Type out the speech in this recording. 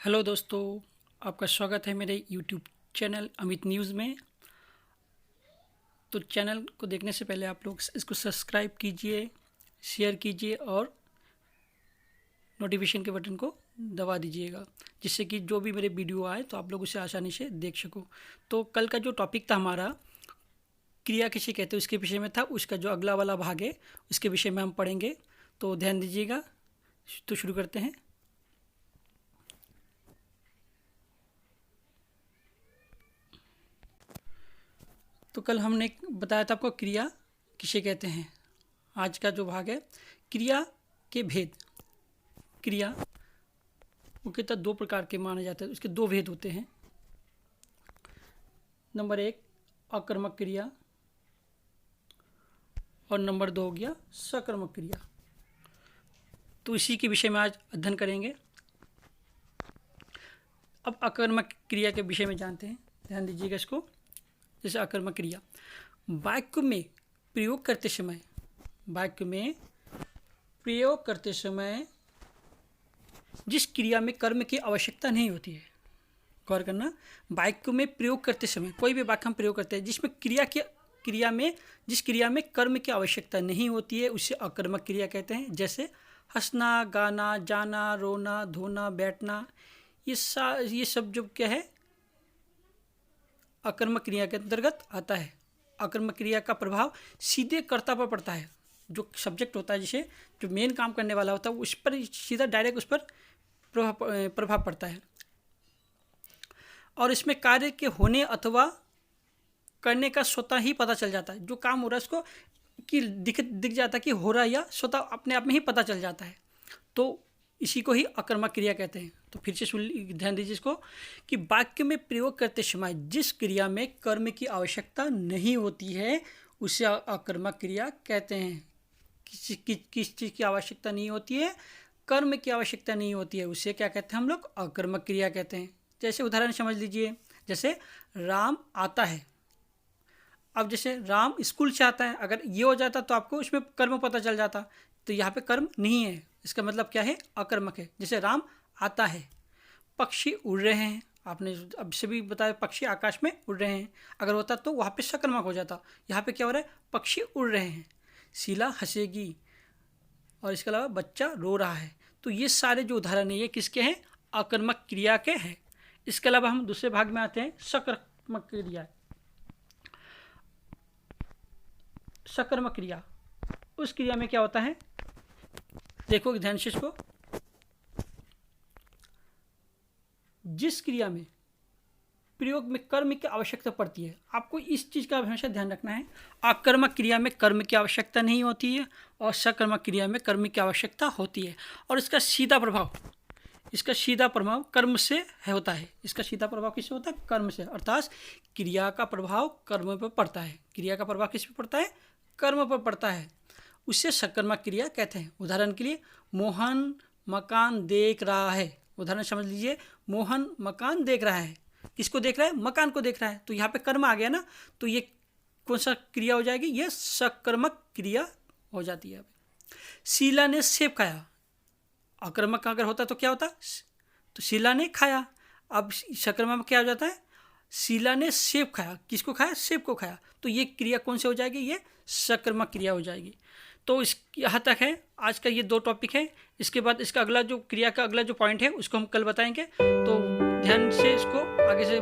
Hello दोस्तों, आपका स्वागत है मेरे यूट्यूब चैनल अमित न्यूज़ में। तो चैनल को देखने से पहले आप लोग इसको सब्सक्राइब कीजिए, शेयर कीजिए और नोटिफिकेशन के बटन को दबा दीजिएगा, जिससे कि जो भी मेरे वीडियो आए तो आप लोग उसे आसानी से देख सको। तो कल का जो टॉपिक था हमारा क्रिया किसे कहते हैं उसके विषय में था, उसका जो अगला वाला भाग है उसके विषय में हम पढ़ेंगे, तो ध्यान दीजिएगा। तो शुरू करते हैं। तो कल हमने बताया था आपको क्रिया किसे कहते हैं। आज का जो भाग है क्रिया के भेद। क्रिया मुख्यतः दो प्रकार के माने जाते हैं, उसके दो भेद होते हैं। नंबर एक अकर्मक क्रिया और नंबर दो हो गया सकर्मक क्रिया। तो इसी के विषय में आज अध्ययन करेंगे। अब अकर्मक क्रिया के विषय में जानते हैं, ध्यान दीजिएगा इसको। जैसे अकर्मक क्रिया वाक्य में प्रयोग करते समय जिस क्रिया में कर्म की आवश्यकता नहीं होती है। गौर करना, वाक्य में प्रयोग करते समय कोई भी वाक्य हम प्रयोग करते हैं जिसमें जिस क्रिया में कर्म की आवश्यकता नहीं होती है उसे अकर्मक क्रिया कहते हैं। जैसे हंसना, गाना, जाना, रोना, धोना, बैठना, ये सब जो क्या है अकर्मक क्रिया के अंतर्गत आता है। अकर्मक क्रिया का प्रभाव सीधे कर्ता पर पड़ता है। जो सब्जेक्ट होता है, जिसे जो मेन काम करने वाला होता है उस पर सीधा डायरेक्ट उस पर प्रभाव पड़ता है, और इसमें कार्य के होने अथवा करने का स्वतः ही पता चल जाता है। जो काम हो रहा है उसको कि दिख जाता है कि हो रहा है, या स्वतः अपने आप में ही पता चल जाता है। तो इसी को ही अकर्मक क्रिया कहते हैं। तो फिर से ध्यान दीजिए इसको कि वाक्य में प्रयोग करते समय जिस क्रिया में कर्म की आवश्यकता नहीं होती है उसे अकर्मक क्रिया कहते हैं। किस चीज़ की आवश्यकता नहीं होती है? कर्म की आवश्यकता नहीं होती है, उसे क्या कहते हैं हम लोग? अकर्मक क्रिया कहते हैं। जैसे उदाहरण समझ लीजिए, जैसे राम आता है। अब जैसे राम स्कूल से आता है, अगर ये हो जाता तो आपको उसमें कर्म पता चल जाता, तो यहाँ पे कर्म नहीं है, इसका मतलब क्या है? अकर्मक है। जैसे राम आता है। पक्षी उड़ रहे हैं, आपने अब से भी बताया पक्षी आकाश में उड़ रहे हैं, अगर होता तो वहाँ पे सकर्मक हो जाता। यहाँ पे क्या हो रहा है? पक्षी उड़ रहे हैं। शीला हंसेगी, और इसके अलावा बच्चा रो रहा है। तो ये सारे जो उदाहरण है ये किसके हैं? अकर्मक क्रिया के हैं। इसके अलावा हम दूसरे भाग में आते हैं सकर्मक क्रिया। सकर्मक क्रिया, उस क्रिया में क्या होता है? देखो ध्यान से इसको। जिस क्रिया में प्रयोग में कर्म की आवश्यकता पड़ती है, आपको इस चीज़ का हमेशा ध्यान रखना है। अकर्मक क्रिया में कर्म की आवश्यकता नहीं होती है और सकर्मक क्रिया में कर्म की आवश्यकता होती है, और इसका सीधा प्रभाव कर्म से होता है। इसका सीधा प्रभाव किससे होता है? कर्म से। अर्थात क्रिया का प्रभाव कर्म पर पड़ता है। क्रिया का प्रभाव किस पर पड़ता है? कर्म पर पड़ता है। उसे सकर्मक क्रिया कहते हैं। उदाहरण के लिए, मोहन मकान देख रहा है। उदाहरण समझ लीजिए, मोहन मकान देख रहा है। किसको देख रहा है? मकान को देख रहा है। तो यहाँ पे कर्म आ गया ना, तो ये कौन सा क्रिया हो जाएगी? ये सकर्मक क्रिया हो जाती है। शीला ने सेब खाया। अकर्मक अगर होता तो क्या होता? तो शीला ने खाया। अब सकर्मक में क्या हो जाता है? शीला ने सेब खाया। किसको खाया? सेब को खाया। तो ये क्रिया कौन से हो जाएगी? ये सकर्मक क्रिया हो जाएगी। तो इस यहाँ तक है आज का ये दो टॉपिक है। इसके बाद इसका अगला जो क्रिया का अगला जो पॉइंट है उसको हम कल बताएंगे। तो ध्यान से इसको आगे से